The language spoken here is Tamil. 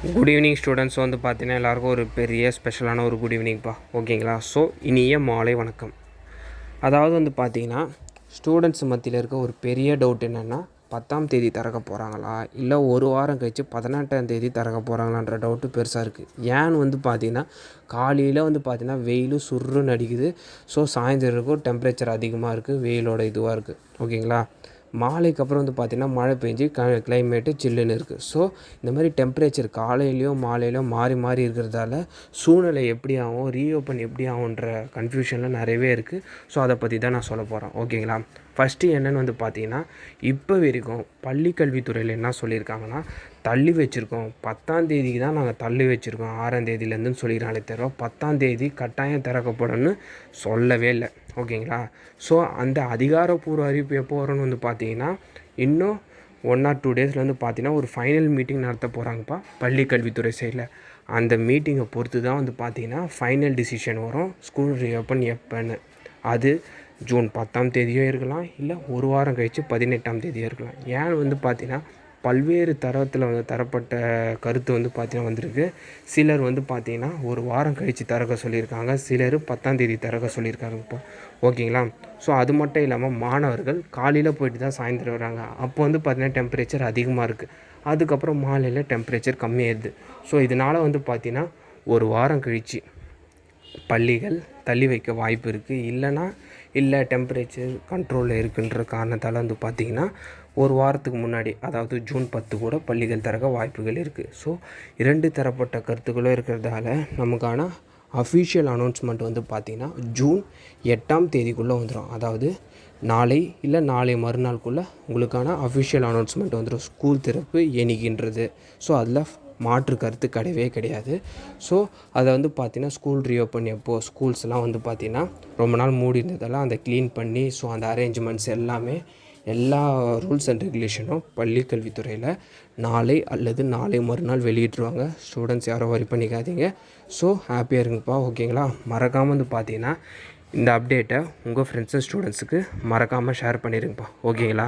குட் ஈவினிங் ஸ்டூடெண்ட்ஸ் வந்து பார்த்தீங்கன்னா எல்லாருக்கும் ஒரு பெரிய ஸ்பெஷலான ஒரு குட் ஈவினிங்ப்பா. ஓகேங்களா? ஸோ இனிய மாலை வணக்கம். அதாவது வந்து பார்த்தீங்கன்னா ஸ்டூடெண்ட்ஸ் மத்தியில் இருக்க ஒரு பெரிய டவுட் என்னென்னா 10ஆம் தேதி திறக்க போகிறாங்களா இல்லை ஒரு வாரம் கழித்து 18ஆம் தேதி திறக்க போகிறாங்களான்ற டவுட்டு பெருசாக இருக்குது. ஏன்னு வந்து பார்த்திங்கன்னா காலையில் வந்து பார்த்திங்கன்னா வெயிலும் சுருன்னு அடிக்குது. ஸோ சாயந்தரம் டெம்பரேச்சர் அதிகமாக இருக்குது, வெயிலோட இதுவாக இருக்குது. ஓகேங்களா? மாலைக்கு அப்புறம் வந்து பார்த்திங்கன்னா மழை பெஞ்சு கிளைமேட்டு சில்லுன்னு இருக்குது. ஸோ இந்த மாதிரி டெம்பரேச்சர் காலையிலையோ மாலையிலையோ மாறி மாறி இருக்கிறதால சூழ்நிலை எப்படி ஆகும், ரீஓப்பன் எப்படி ஆகுன்ற கன்ஃபியூஷனில் நிறையவே இருக்குது. ஸோ அதை பற்றி தான் நான் சொல்ல போகிறேன். ஓகேங்களா? ஃபஸ்ட்டு என்னென்னு வந்து பார்த்திங்கன்னா இப்போ வரைக்கும் பள்ளிக்கல்வித்துறையில் என்ன சொல்லியிருக்காங்கன்னா தள்ளி வச்சுருக்கோம், 10ஆம் தேதிக்கு தான் நாங்கள் தள்ளி வச்சுருக்கோம், 6ஆம் தேதியிலேருந்துன்னு சொல்லிக்கிறாங்களே தவிர 10ஆம் தேதி கட்டாயம் திறக்கப்படும்னு சொல்லவே இல்லை. ஓகேங்களா? ஸோ அந்த அதிகாரப்பூர்வ அறிவிப்பு எப்போ வரும்னு வந்து பார்த்திங்கன்னா இன்னும் 1 or 2 டேஸில் வந்து பார்த்திங்கன்னா ஒரு ஃபைனல் மீட்டிங் நடத்த போகிறாங்கப்பா பள்ளிக்கல்வித்துறை சைடில். அந்த மீட்டிங்கை பொறுத்து தான் வந்து பார்த்திங்கன்னா ஃபைனல் டிசிஷன் வரும் ஸ்கூல் ரீஓப்பன் எப்போன்னு. அது ஜூன் 10ஆம் தேதியோ இருக்கலாம், இல்லை ஒரு வாரம் கழித்து 18ஆம் தேதியோ இருக்கலாம். ஏன் வந்து பார்த்திங்கன்னா பல்வேறு தரத்தில் வந்து தரப்பட்ட கருத்து வந்து பார்த்திங்கன்னா வந்திருக்கு. சிலர் வந்து பார்த்திங்கன்னா ஒரு வாரம் கழித்து திறக்க சொல்லியிருக்காங்க, சிலர் 10ஆம் தேதி திறக்க சொல்லியிருக்காங்க இப்போ. ஓகேங்களா? ஸோ அது மட்டும் இல்லாமல் மாணவர்கள் காலையில் போயிட்டு தான் சாயந்தரம் வராங்க. அப்போ வந்து பார்த்திங்கன்னா டெம்பரேச்சர் அதிகமாக இருக்குது, அதுக்கப்புறம் மாலையில் டெம்பரேச்சர் கம்மியாயிடுது. ஸோ இதனால் வந்து பார்த்திங்கன்னா ஒரு வாரம் கழித்து பள்ளிகள் தள்ளி வைக்க வாய்ப்பு இருக்குது. இல்லை டெம்பரேச்சர் கண்ட்ரோலில் இருக்குன்ற காரணத்தால் வந்து பார்த்திங்கன்னா ஒரு வாரத்துக்கு முன்னாடி, அதாவது ஜூன் 10 கூட பள்ளிகள் திறக்க வாய்ப்புகள் இருக்குது. ஸோ 2 தரப்பட்ட கருத்துக்களும் இருக்கிறதால நமக்கான அஃபிஷியல் அனௌன்ஸ்மெண்ட் வந்து பார்த்திங்கன்னா ஜூன் 8ஆம் தேதிக்குள்ளே வந்துடும். அதாவது நாளை இல்லை நாளை மறுநாளுக்குள்ளே உங்களுக்கான அஃபிஷியல் அனௌன்ஸ்மெண்ட் வந்துடும், ஸ்கூல் திறப்பு என்னைக்கின்றது. ஸோ அதில் மாற்று கருத்து கிடையவே கிடையாது. ஸோ அதை வந்து பார்த்திங்கன்னா ஸ்கூல் ரீஓப்பன் எப்போது, ஸ்கூல்ஸ்லாம் வந்து பார்த்திங்கன்னா ரொம்ப நாள் மூடி இருந்ததெல்லாம் அதை க்ளீன் பண்ணி ஸோ அந்த அரேஞ்ச்மெண்ட்ஸ் எல்லாமே எல்லா ரூல்ஸ் அண்ட் ரெகுலேஷனும் பள்ளிக்கல்வித்துறையில் நாளை அல்லது நாளை மறுநாள் வெளியிட்டுருவாங்க. ஸ்டூடெண்ட்ஸ் யாரும் வரி பண்ணிக்காதீங்க. ஸோ ஹாப்பியாக இருங்கப்பா. ஓகேங்களா? மறக்காமல் வந்து பார்த்தீங்கன்னா இந்த அப்டேட்டை உங்கள் ஃப்ரெண்ட்ஸ் அண்ட் ஸ்டூடெண்ட்ஸுக்கு மறக்காமல் ஷேர் பண்ணிடுங்கப்பா. ஓகேங்களா?